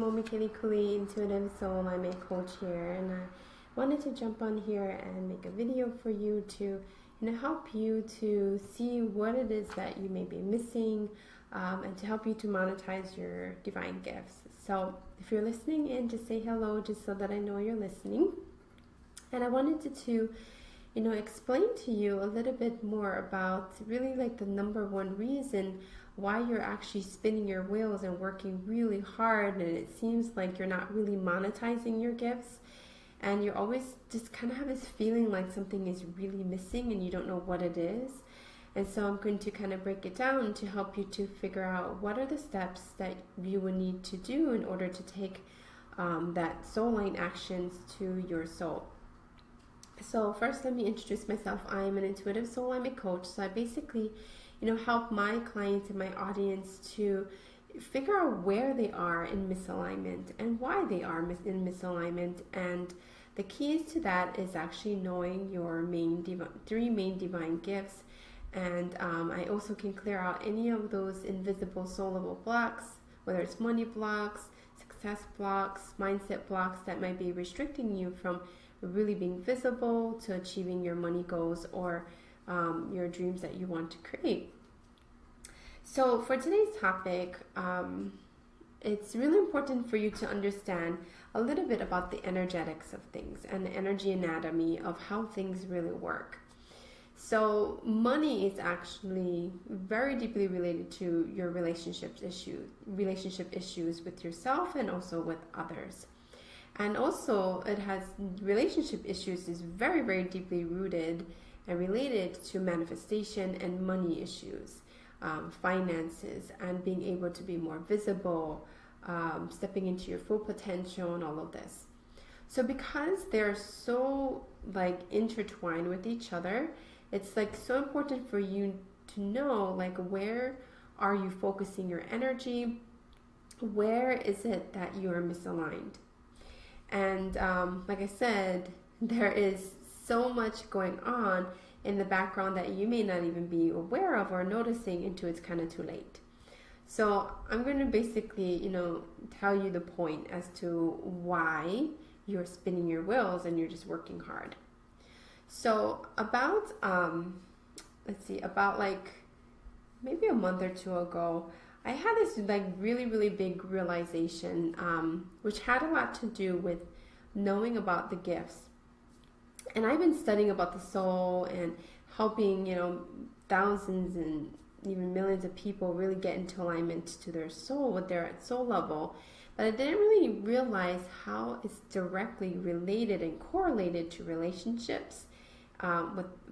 Keliikuli, intuitive soul. I'm a coach here, and I wanted to jump on here and make a video for you to help you to see what it is that you may be missing, and to help you to monetize your divine gifts. So if you're listening in, just say hello, just so that I know you're listening. And I wanted to explain to you a little bit more about really like the number one reason why you're actually spinning your wheels and working really hard, and it seems like you're not really monetizing your gifts, and you're always just kind of have this feeling like something is really missing and you don't know what it is. And so I'm going to kind of break it down to help you to figure out what are the steps that you will need to do in order to take that soul line actions to your soul. So first, let me introduce myself. I am an intuitive soul. I'm a coach. So I basically, help my clients and my audience to figure out where they are in misalignment and why they are in misalignment. And the keys to that is actually knowing your three main divine gifts. And I also can clear out any of those invisible soul level blocks, whether it's money blocks, success blocks, mindset blocks that might be restricting you from really being visible to achieving your money goals or your dreams that you want to create. So for today's topic, it's really important for you to understand a little bit about the energetics of things and the energy anatomy of how things really work. So money is actually very deeply related to your relationship issues with yourself and also with others. And also relationship issues is very, very deeply rooted and related to manifestation and money issues, finances, and being able to be more visible, stepping into your full potential and all of this. So because they're so intertwined with each other, it's so important for you to know where are you focusing your energy, where is it that you are misaligned. And like I said, there is so much going on in the background that you may not even be aware of or noticing until it's kind of too late. So I'm going to basically, tell you the point as to why you're spinning your wheels and you're just working hard. So about, maybe a month or two ago, I had this really, really big realization, which had a lot to do with knowing about the gifts. And I've been studying about the soul and helping, thousands and even millions of people really get into alignment to their soul, what they're at soul level. But I didn't really realize how it's directly related and correlated to relationships,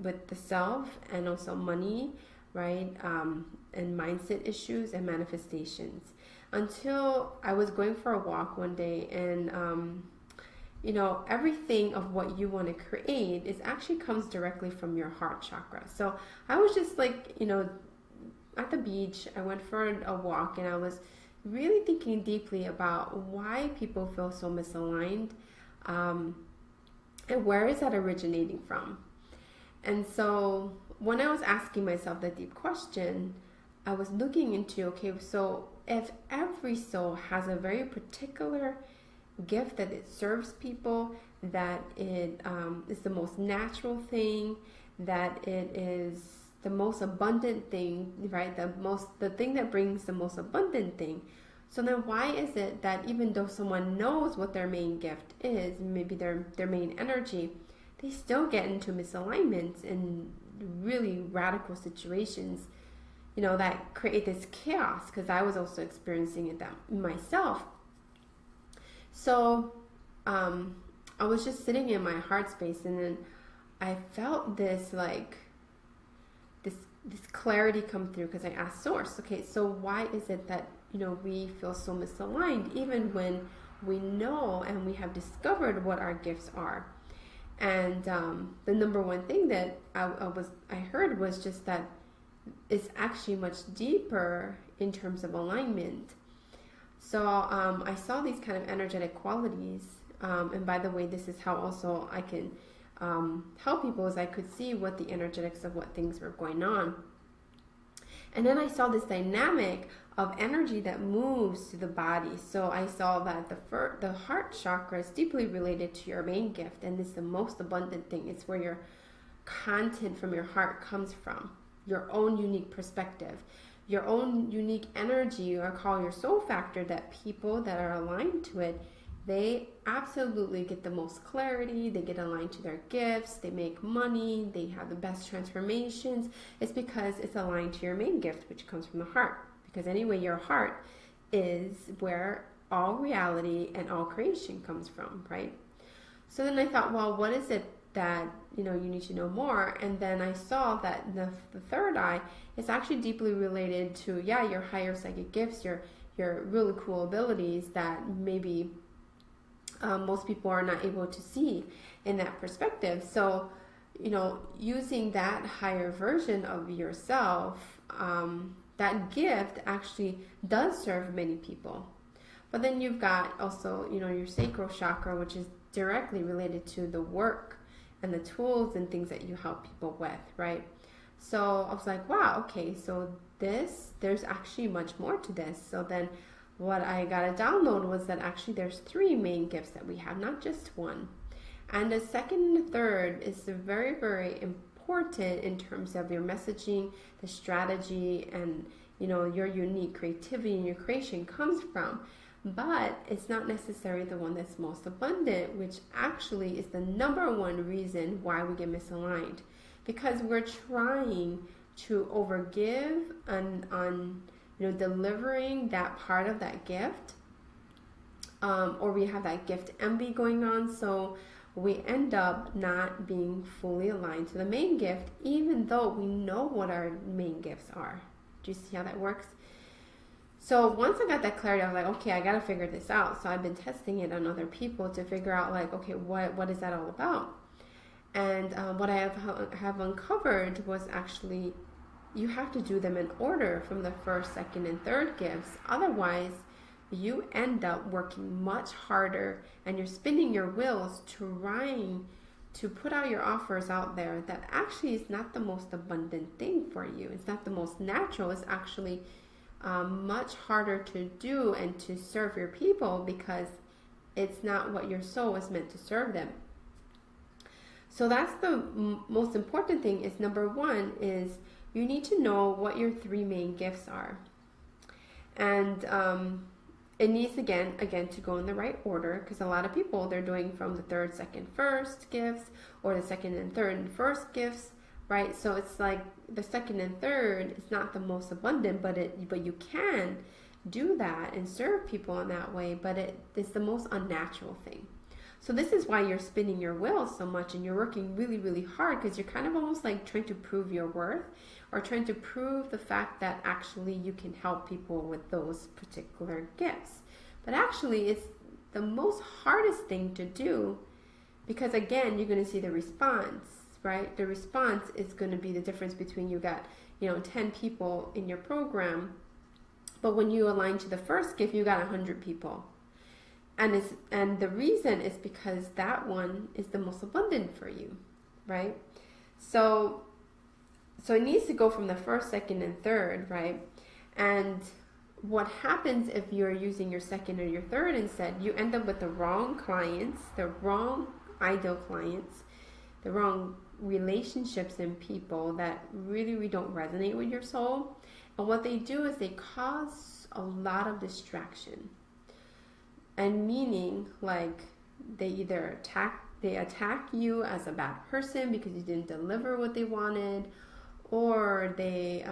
with the self and also money, right? And mindset issues and manifestations, until I was going for a walk one day, and everything of what you want to create actually comes directly from your heart chakra. So I was just at the beach. I went for a walk, and I was really thinking deeply about why people feel so misaligned, and where is that originating from. And so when I was asking myself that deep question, I was looking into, okay, so if every soul has a very particular gift that it serves people, that it is the most natural thing, that it is the most abundant thing, right? The thing that brings the most abundant thing. So then why is it that even though someone knows what their main gift is, maybe their main energy, they still get into misalignments in really radical situations, that create this chaos, because I was also experiencing it myself. So I was just sitting in my heart space, and then I felt this this clarity come through, because I asked Source, okay, so why is it that we feel so misaligned even when we know and we have discovered what our gifts are? And the number one thing that I heard was just that it's actually much deeper in terms of alignment. So I saw these kind of energetic qualities, and by the way, this is how also I can help people, as I could see what the energetics of what things were going on. And then I saw this dynamic of energy that moves to the body. So I saw that the heart chakra is deeply related to your main gift, and it's the most abundant thing. It's where your content from your heart comes from, your own unique perspective, your own unique energy, or call your soul factor, that people that are aligned to it, they absolutely get the most clarity, they get aligned to their gifts, they make money, they have the best transformations. It's because it's aligned to your main gift, which comes from the heart. Because anyway, your heart is where all reality and all creation comes from, right? So then I thought, well, what is it that, you need to know more? And then I saw that the third eye is actually deeply related to, your higher psychic gifts, your really cool abilities that maybe most people are not able to see in that perspective. So, using that higher version of yourself, that gift actually does serve many people. But then you've got also, your sacral chakra, which is directly related to the work and the tools and things that you help people with, right? So I was like, wow, okay, so there's actually much more to this. So then what I got to download was that actually there's 3 main gifts that we have, not just one. And the second and the third is very, very important in terms of your messaging, the strategy, and your unique creativity and your creation comes from. But it's not necessarily the one that's most abundant, which actually is the number one reason why we get misaligned. Because we're trying to overgive on delivering that part of that gift, or we have that gift envy going on, so we end up not being fully aligned to the main gift, even though we know what our main gifts are. Do you see how that works? So once I got that clarity, I was like, okay, I got to figure this out. So I've been testing it on other people to figure out, like, okay, what is that all about? And what I have uncovered was actually, you have to do them in order from the first, second, and third gifts. Otherwise, you end up working much harder and you're spinning your wheels trying to put out your offers out there that actually is not the most abundant thing for you. It's not the most natural. It's actually much harder to do and to serve your people because it's not what your soul is meant to serve them. So that's the most important thing. Is number one is you need to know what your 3 main gifts are. And it needs, again, to go in the right order, because a lot of people, they're doing from the third, second, first gifts, or the second and third and first gifts, right? So it's like the second and third is not the most abundant, but you can do that and serve people in that way, but it's the most unnatural thing. So this is why you're spinning your wheels so much and you're working really, really hard, because you're kind of almost like trying to prove your worth, or trying to prove the fact that actually you can help people with those particular gifts. But actually it's the most hardest thing to do, because again, you're going to see the response, right? The response is going to be the difference between you got, 10 people in your program, but when you align to the first gift, you got 100 people. And the reason is because that one is the most abundant for you, right? So it needs to go from the first, second, and third, right? And what happens if you're using your second or your third instead, you end up with the wrong clients, the wrong ideal clients, the wrong relationships and people that really don't resonate with your soul. And what they do is they cause a lot of distraction. And meaning, like, they either attack you as a bad person because you didn't deliver what they wanted, or they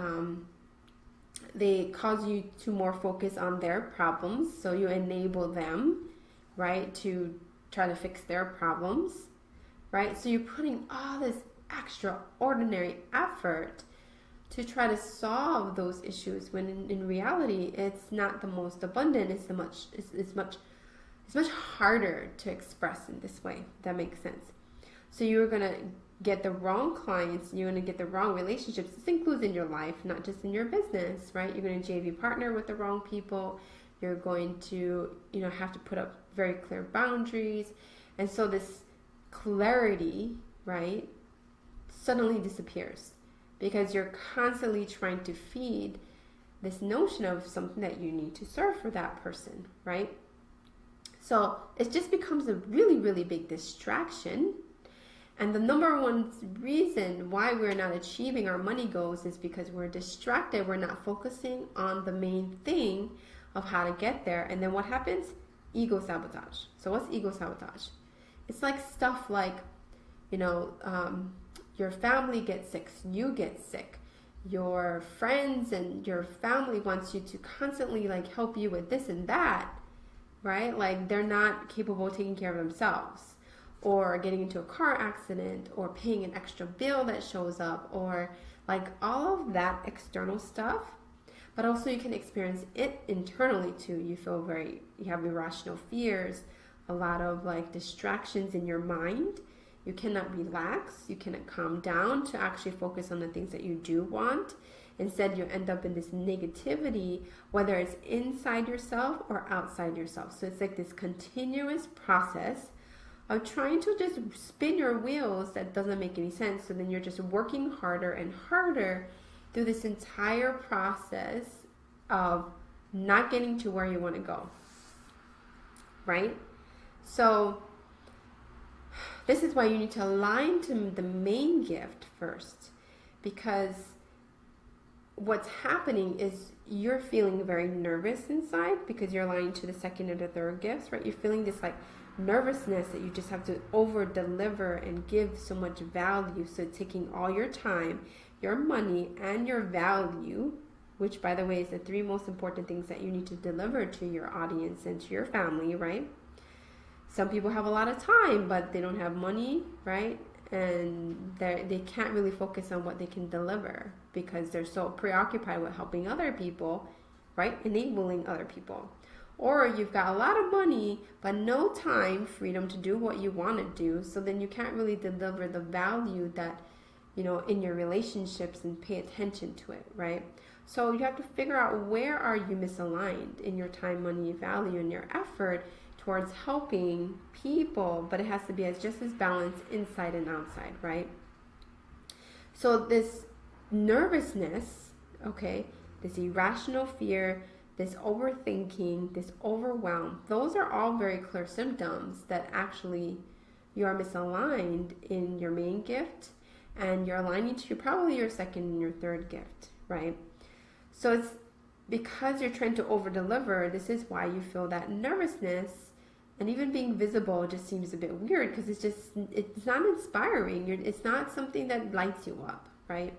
cause you to more focus on their problems, so you enable them, right, to try to fix their problems, right? So you're putting all this extraordinary effort to try to solve those issues, when in reality it's not the most abundant. It's much harder to express in this way. If that makes sense. So you're gonna get the wrong clients, you're gonna get the wrong relationships. This includes in your life, not just in your business, right? You're gonna JV partner with the wrong people. You're going to, have to put up very clear boundaries. And so this clarity, right, suddenly disappears. because you're constantly trying to feed this notion of something that you need to serve for that person, right? So it just becomes a really, really big distraction. And the number one reason why we're not achieving our money goals is because we're distracted. We're not focusing on the main thing of how to get there. And then what happens? Ego sabotage. So what's ego sabotage? It's like stuff like, your family gets sick, you get sick. Your friends and your family wants you to constantly like help you with this and that, right? Like they're not capable of taking care of themselves, or getting into a car accident, or paying an extra bill that shows up, or like all of that external stuff. But also you can experience it internally too. You have irrational fears, a lot of like distractions in your mind. You cannot relax, you cannot calm down to actually focus on the things that you do want. Instead, you end up in this negativity, whether it's inside yourself or outside yourself. So it's like this continuous process of trying to just spin your wheels that doesn't make any sense. So then you're just working harder and harder through this entire process of not getting to where you want to go, right? So this is why you need to align to the main gift first, because what's happening is you're feeling very nervous inside because you're aligning to the second and the third gifts, right? You're feeling this like nervousness that you just have to over deliver and give so much value. So it's taking all your time, your money, and your value, which by the way is the three most important things that you need to deliver to your audience and to your family, right? Some people have a lot of time, but they don't have money, right? And they can't really focus on what they can deliver because they're so preoccupied with helping other people, right? Enabling other people. Or you've got a lot of money, but no time, freedom to do what you want to do. So then you can't really deliver the value that, in your relationships and pay attention to it, right? So you have to figure out where are you misaligned in your time, money, value, and your effort towards helping people, but it has to be just as balanced inside and outside, right? So this nervousness, okay, this irrational fear, this overthinking, this overwhelm, those are all very clear symptoms that actually you are misaligned in your main gift, and you're aligning to probably your second and your third gift, right? So it's because you're trying to over-deliver, this is why you feel that nervousness. And even being visible just seems a bit weird because it's not inspiring. It's not something that lights you up, right?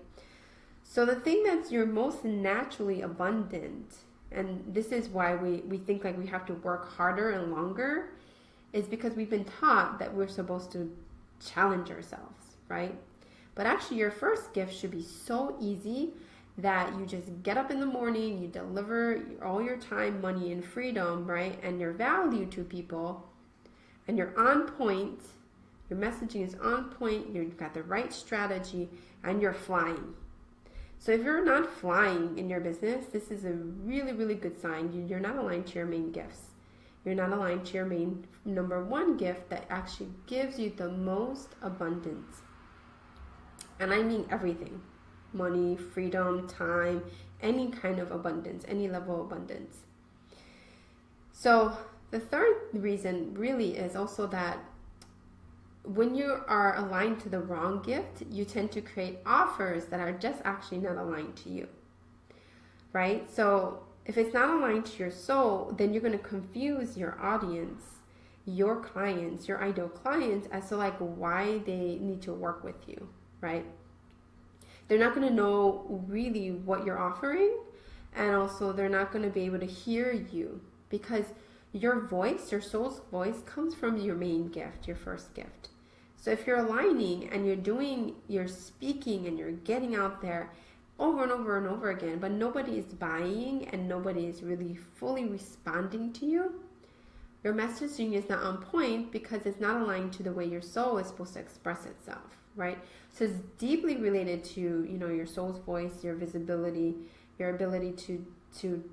So the thing that's you're most naturally abundant, and this is why we think like we have to work harder and longer, is because we've been taught that we're supposed to challenge ourselves, right? But actually your first gift should be so easy that you just get up in the morning, you deliver all your time, money, and freedom, right? And your value to people, and you're on point, your messaging is on point, you've got the right strategy, and you're flying. So if you're not flying in your business, this is a really, really good sign. You're not aligned to your main gifts. You're not aligned to your main number one gift that actually gives you the most abundance. And I mean everything. Money, freedom, time, any kind of abundance, any level of abundance. So the third reason really is also that when you are aligned to the wrong gift, you tend to create offers that are just actually not aligned to you, right? So if it's not aligned to your soul, then you're going to confuse your audience, your clients, your ideal clients as to like why they need to work with you, right? They're not going to know really what you're offering, and also they're not going to be able to hear you because your voice, your soul's voice, comes from your main gift, your first gift. So if you're aligning and you're speaking and you're getting out there over and over and over again, but nobody is buying and nobody is really fully responding to you, your messaging is not on point because it's not aligned to the way your soul is supposed to express itself, right? So it's deeply related to, your soul's voice, your visibility, your ability to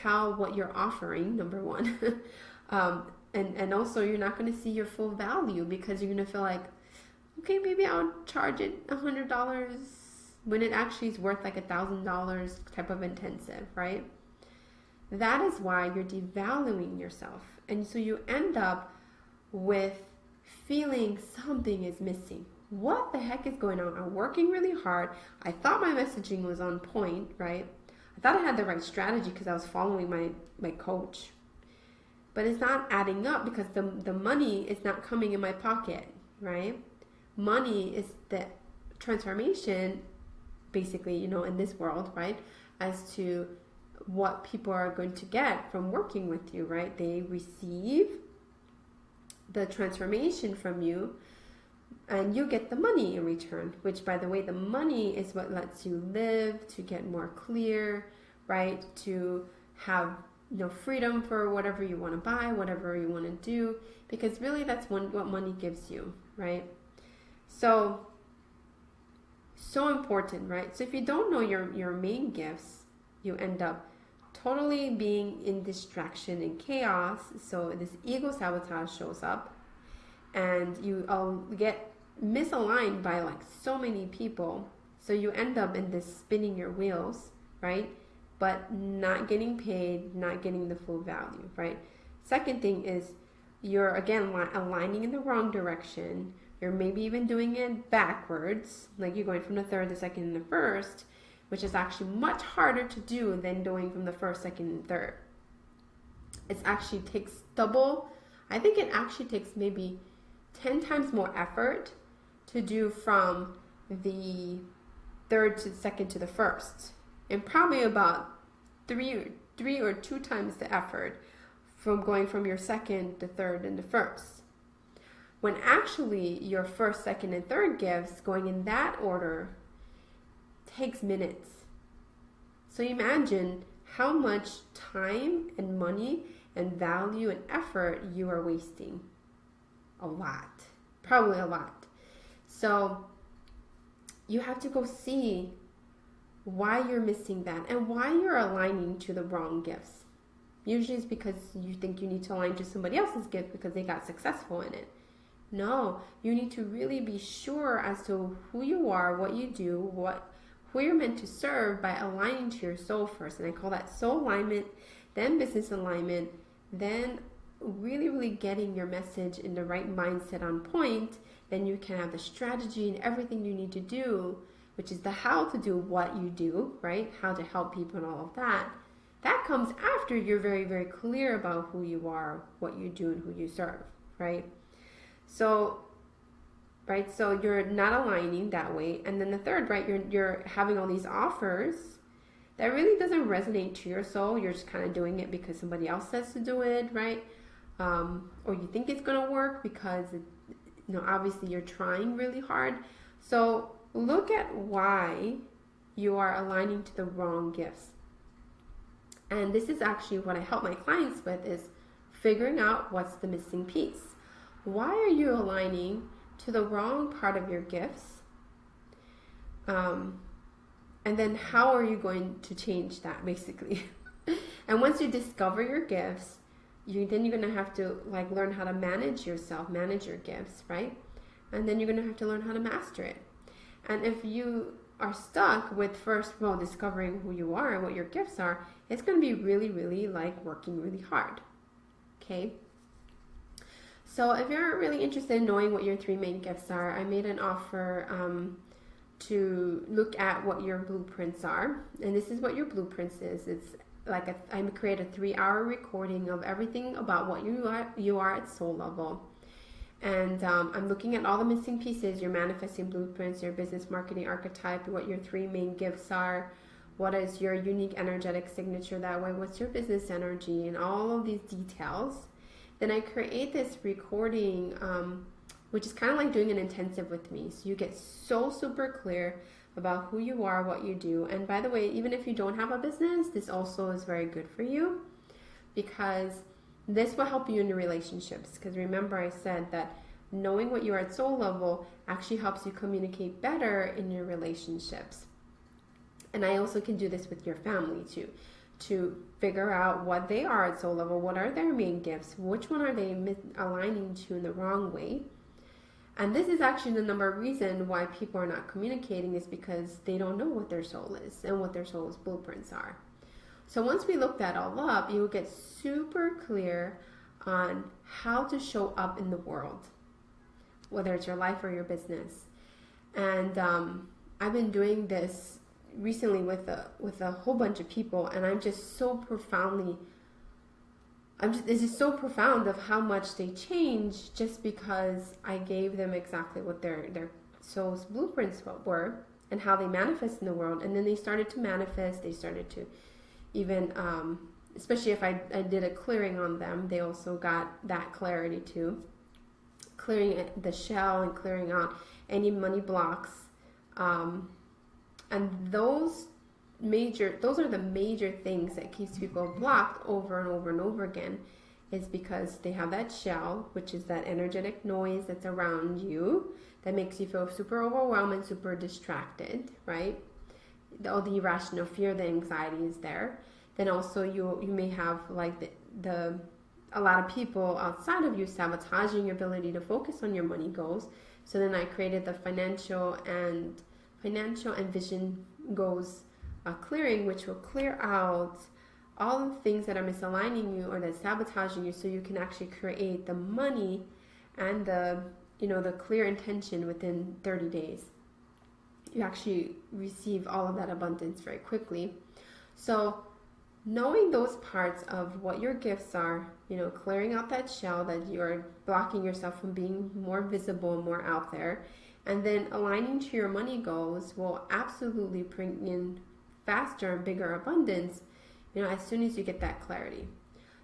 tell what you're offering, number one. And also you're not going to see your full value because you're going to feel like, okay, maybe I'll charge it $100 when it actually is worth like $1,000 type of intensive, right? That is why you're devaluing yourself. And so you end up with feeling something is missing. What the heck is going on? I'm working really hard. I thought my messaging was on point, right? I thought I had the right strategy because I was following my coach. But it's not adding up because the money is not coming in my pocket, right? Money is the transformation, basically, you know, in this world, right? As to what people are going to get from working with you, right? They receive the transformation from you and you get the money in return, which, by the way, the money is what lets you live, to get more clear, right? To have, you know, freedom for whatever you want to buy, whatever you want to do, because really that's what money gives you, right? So important, right? So if you don't know your main gifts, you end up totally being in distraction and chaos. So this ego sabotage shows up, and you get misaligned by like so many people. So you end up in this spinning your wheels, right? But not getting paid, not getting the full value, right? Second thing is you're, again, aligning in the wrong direction. You're maybe even doing it backwards, like you're going from the third, the second, and the first, which is actually much harder to do than going from the first, second, and third. It actually takes double. I think it actually takes maybe 10 times more effort to do from the third to the second to the first, and probably about three or 2 times the effort from going from your second, the third, and the first. When actually your first, second, and third gifts, going in that order, takes minutes. So imagine how much time and money and value and effort you are wasting. A lot. Probably a lot. So you have to go see why you're missing that and why you're aligning to the wrong gifts. Usually it's because you think you need to align to somebody else's gift because they got successful in it. No, you need to really be sure as to who you are, what you do, who you're meant to serve by aligning to your soul first. And I call that soul alignment, then business alignment, then really, really getting your message in the right mindset on point. Then you can have the strategy and everything you need to do, which is the how to do what you do, right? How to help people and all of that. That comes after you're very, very clear about who you are, what you do, and who you serve, right? So you're not aligning that way. And then the third, right, you're having all these offers that really doesn't resonate to your soul. You're just kind of doing it because somebody else says to do it, right? Or you think it's going to work because, obviously you're trying really hard. So look at why you are aligning to the wrong gifts. And this is actually what I help my clients with, is figuring out what's the missing piece. Why are you aligning to the wrong part of your gifts? And then how are you going to change that, basically? And once you discover your gifts, you're going to have to learn how to manage yourself, manage your gifts, right? And then you're going to have to learn how to master it. And if you are stuck with first, discovering who you are and what your gifts are, it's going to be really, really working really hard. Okay? So if you're really interested in knowing what your 3 main gifts are, I made an offer to look at what your blueprints are. And this is what your blueprints is. It's I create a 3-hour recording of everything about what you are at soul level. And I'm looking at all the missing pieces, your manifesting blueprints, your business marketing archetype, what your 3 main gifts are, what is your unique energetic signature that way, what's your business energy, and all of these details. Then I create this recording, which is kind of like doing an intensive with me. So you get so super clear about who you are, what you do. And by the way, even if you don't have a business, this also is very good for you, because this will help you in your relationships. Because remember, I said that knowing what you are at soul level actually helps you communicate better in your relationships. And I also can do this with your family too, to figure out what they are at soul level, what are their main gifts, which one are they aligning to in the wrong way, And this is actually the number of reason why people are not communicating, is because they don't know what their soul is and what their soul's blueprints are. So once we look that all up, you will get super clear on how to show up in the world, whether it's your life or your business. And I've been doing this recently with a whole bunch of people, and I'm just so profoundly, it's just so profound of how much they change just because I gave them exactly what their soul's blueprints were and how they manifest in the world. And then they started to manifest. They started to even, especially if I did a clearing on them, they also got that clarity too. Clearing the shell and clearing out any money blocks. And those are the major things that keeps people blocked over and over and over again, is because they have that shell, which is that energetic noise that's around you that makes you feel super overwhelmed and super distracted, right? All the irrational fear, the anxiety is there. Then also you may have like a lot of people outside of you sabotaging your ability to focus on your money goals. So then I created the financial and vision goals clearing, which will clear out all the things that are misaligning you or that's sabotaging you, so you can actually create the money and the clear intention within 30 days. You actually receive all of that abundance very quickly. So knowing those parts of what your gifts are, clearing out that shell that you're blocking yourself from being more visible, more out there, and then aligning to your money goals will absolutely bring in faster and bigger abundance, as soon as you get that clarity.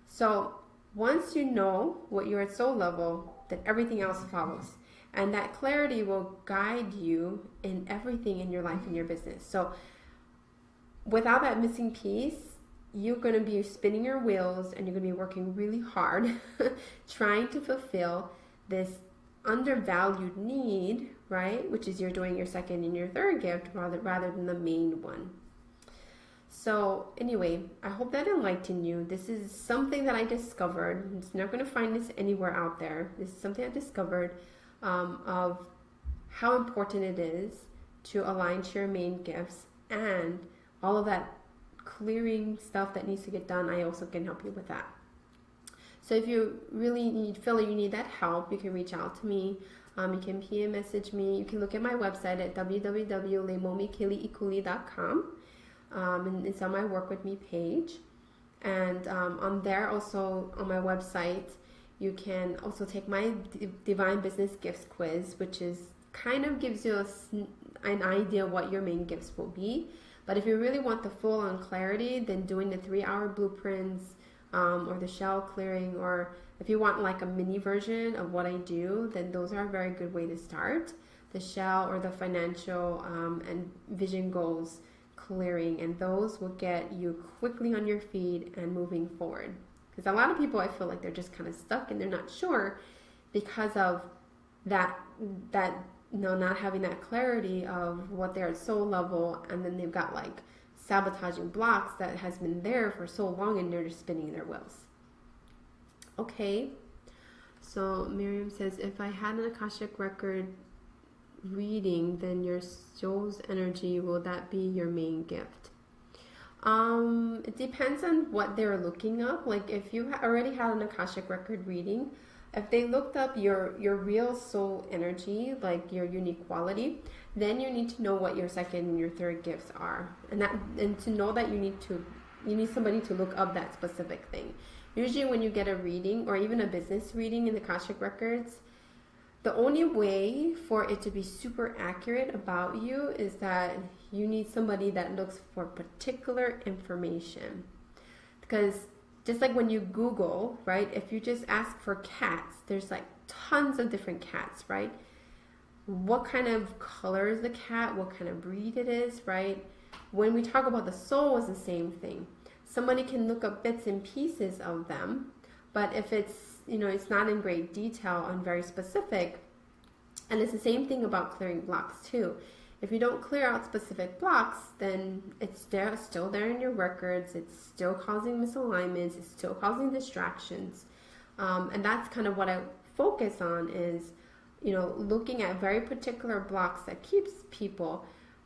So once you know what you're at soul level, then everything else follows. And that clarity will guide you in everything in your life and your business. So without that missing piece, you're going to be spinning your wheels and you're going to be working really hard trying to fulfill this undervalued need, right? Which is you're doing your second and your third gift rather than the main one. So anyway, I hope that enlightened you. This is something that I discovered. You're not going to find this anywhere out there. This is something I discovered of how important it is to align to your main gifts, and all of that clearing stuff that needs to get done, I also can help you with that. So if you really feel like you need that help, you can reach out to me. You can PM message me. You can look at my website at www.LeimomiKeliikuli.com. And it's on my Work With Me page. And on there, also on my website, you can also take my Divine Business Gifts quiz, which is kind of gives you an idea what your main gifts will be. But if you really want the full-on clarity, then doing the 3-hour blueprints or the shell clearing, or if you want like a mini version of what I do, then those are a very good way to start. The shell or the financial and vision goals clearing, and those will get you quickly on your feet and moving forward. Because a lot of people, I feel like they're just kind of stuck and they're not sure because of that not having that clarity of what they're at soul level, and then they've got like sabotaging blocks that has been there for so long and they're just spinning their wheels. Okay, so Miriam says, if I had an Akashic record reading, then your soul's energy, will that be your main gift? It depends on what they're looking up. Like if you already had an Akashic record reading, if they looked up your real soul energy, like your unique quality, then you need to know what your second and your third gifts are, and to know that you need somebody to look up that specific thing. Usually when you get a reading or even a business reading in the Akashic records, the only way for it to be super accurate about you is that you need somebody that looks for particular information. Because just like when you Google, right, if you just ask for cats, there's like tons of different cats, right? What kind of color is the cat? What kind of breed it is, right? When we talk about the soul, it's the same thing. Somebody can look up bits and pieces of them, but if it's, it's not in great detail and very specific, and it's the same thing about clearing blocks too. If you don't clear out specific blocks, then it's still there in your records. It's still causing misalignments. It's still causing distractions. And that's kind of what I focus on is looking at very particular blocks that keeps people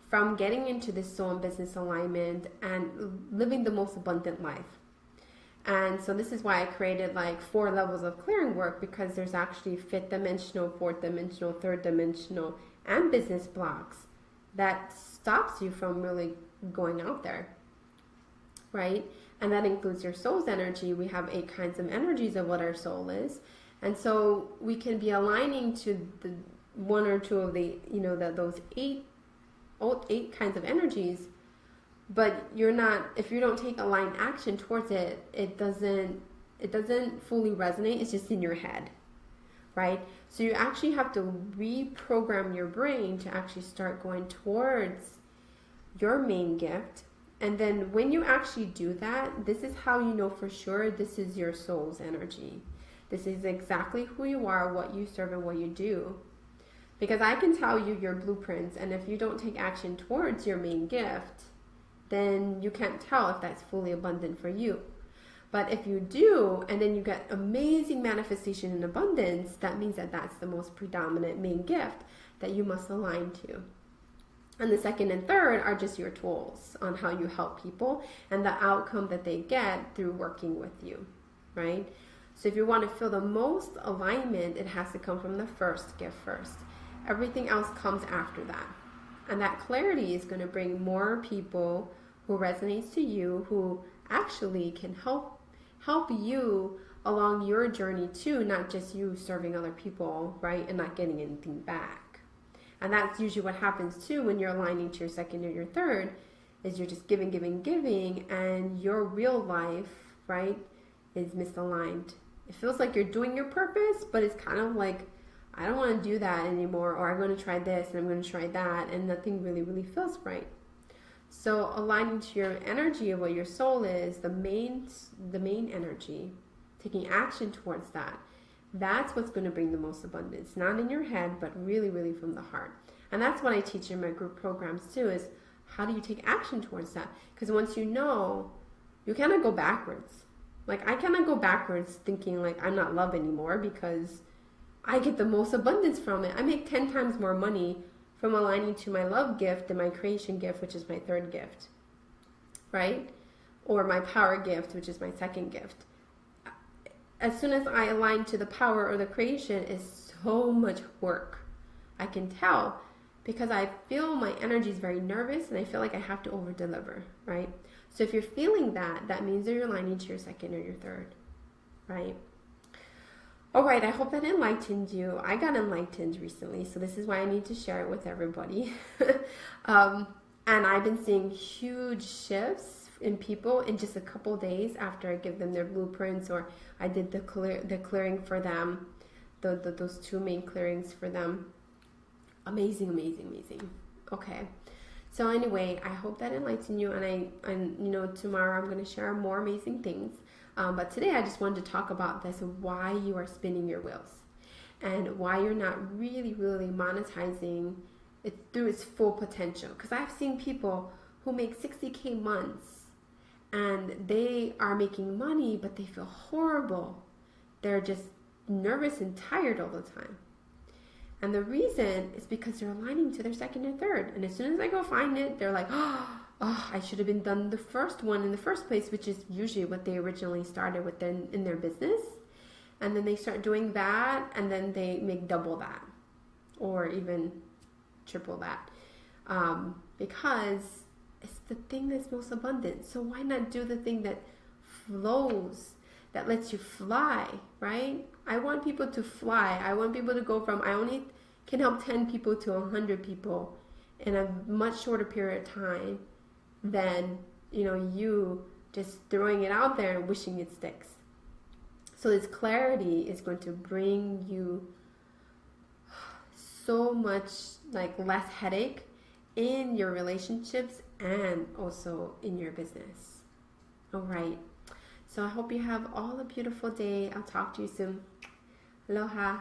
from getting into this soul and business alignment and living the most abundant life. And so this is why I created like 4 levels of clearing work, because there's actually 5th dimensional, 4th dimensional, 3rd dimensional, and business blocks that stops you from really going out there, right? And that includes your soul's energy. We have 8 kinds of energies of what our soul is. And so we can be aligning to the 1 or 2 of the, those 8 kinds of energies, but you're not, if you don't take aligned action towards it, it doesn't fully resonate. It's just in your head, right? So you actually have to reprogram your brain to actually start going towards your main gift. And then when you actually do that, this is how you know for sure this is your soul's energy. This is exactly who you are, what you serve, and what you do. Because I can tell you your blueprints, and if you don't take action towards your main gift, then you can't tell if that's fully abundant for you. But if you do, and then you get amazing manifestation and abundance, that means that that's the most predominant main gift that you must align to. And the 2nd and 3rd are just your tools on how you help people and the outcome that they get through working with you, right? So if you want to feel the most alignment, it has to come from the 1st gift first. Everything else comes after that. And that clarity is going to bring more people who resonates to you, who actually can help you along your journey too, not just you serving other people, right, and not getting anything back. And that's usually what happens too when you're aligning to your 2nd or your 3rd, is you're just giving, and your real life, right, is misaligned. It feels like you're doing your purpose, but it's kind of like, I don't want to do that anymore, or I'm going to try this and I'm going to try that, and nothing really feels right. So aligning to your energy of what your soul is, the main energy, taking action towards that, that's what's going to bring the most abundance. Not in your head, but really from the heart. And that's what I teach in my group programs too, is how do you take action towards that? Because once you know, you cannot go backwards. Like, I cannot go backwards thinking like I'm not love anymore, because I get the most abundance from it. I make 10 times more money from aligning to my love gift than my creation gift, which is my 3rd gift, right? Or my power gift, which is my 2nd gift. As soon as I align to the power or the creation, is so much work. I can tell, because I feel my energy is very nervous and I feel like I have to over deliver, right? So if you're feeling that, that means that you're aligning to your 2nd or your 3rd, right? All right, I hope that enlightened you. I got enlightened recently, so this is why I need to share it with everybody. And I've been seeing huge shifts in people in just a couple days after I give them their blueprints, or I did the clearing for them, those 2 main clearings for them. Amazing. Okay. So anyway, I hope that enlightened you, and tomorrow I'm going to share more amazing things. But today I just wanted to talk about this, why you are spinning your wheels and why you're not really monetizing it through its full potential. Because I've seen people who make 60K months and they are making money, but they feel horrible. They're just nervous and tired all the time. And the reason is because they're aligning to their 2nd and 3rd. And as soon as I go find it, they're like, oh, I should have been done the first one in the first place, which is usually what they originally started with in their business. And then they start doing that, and then they make double that or even triple that, because it's the thing that's most abundant. So why not do the thing that flows, that lets you fly, right? I want people to fly. I want people to go from, I only can help 10 people to 100 people in a much shorter period of time than, you just throwing it out there and wishing it sticks. So this clarity is going to bring you so much less headache in your relationships and also in your business. All right. So I hope you have all a beautiful day. I'll talk to you soon. Aloha.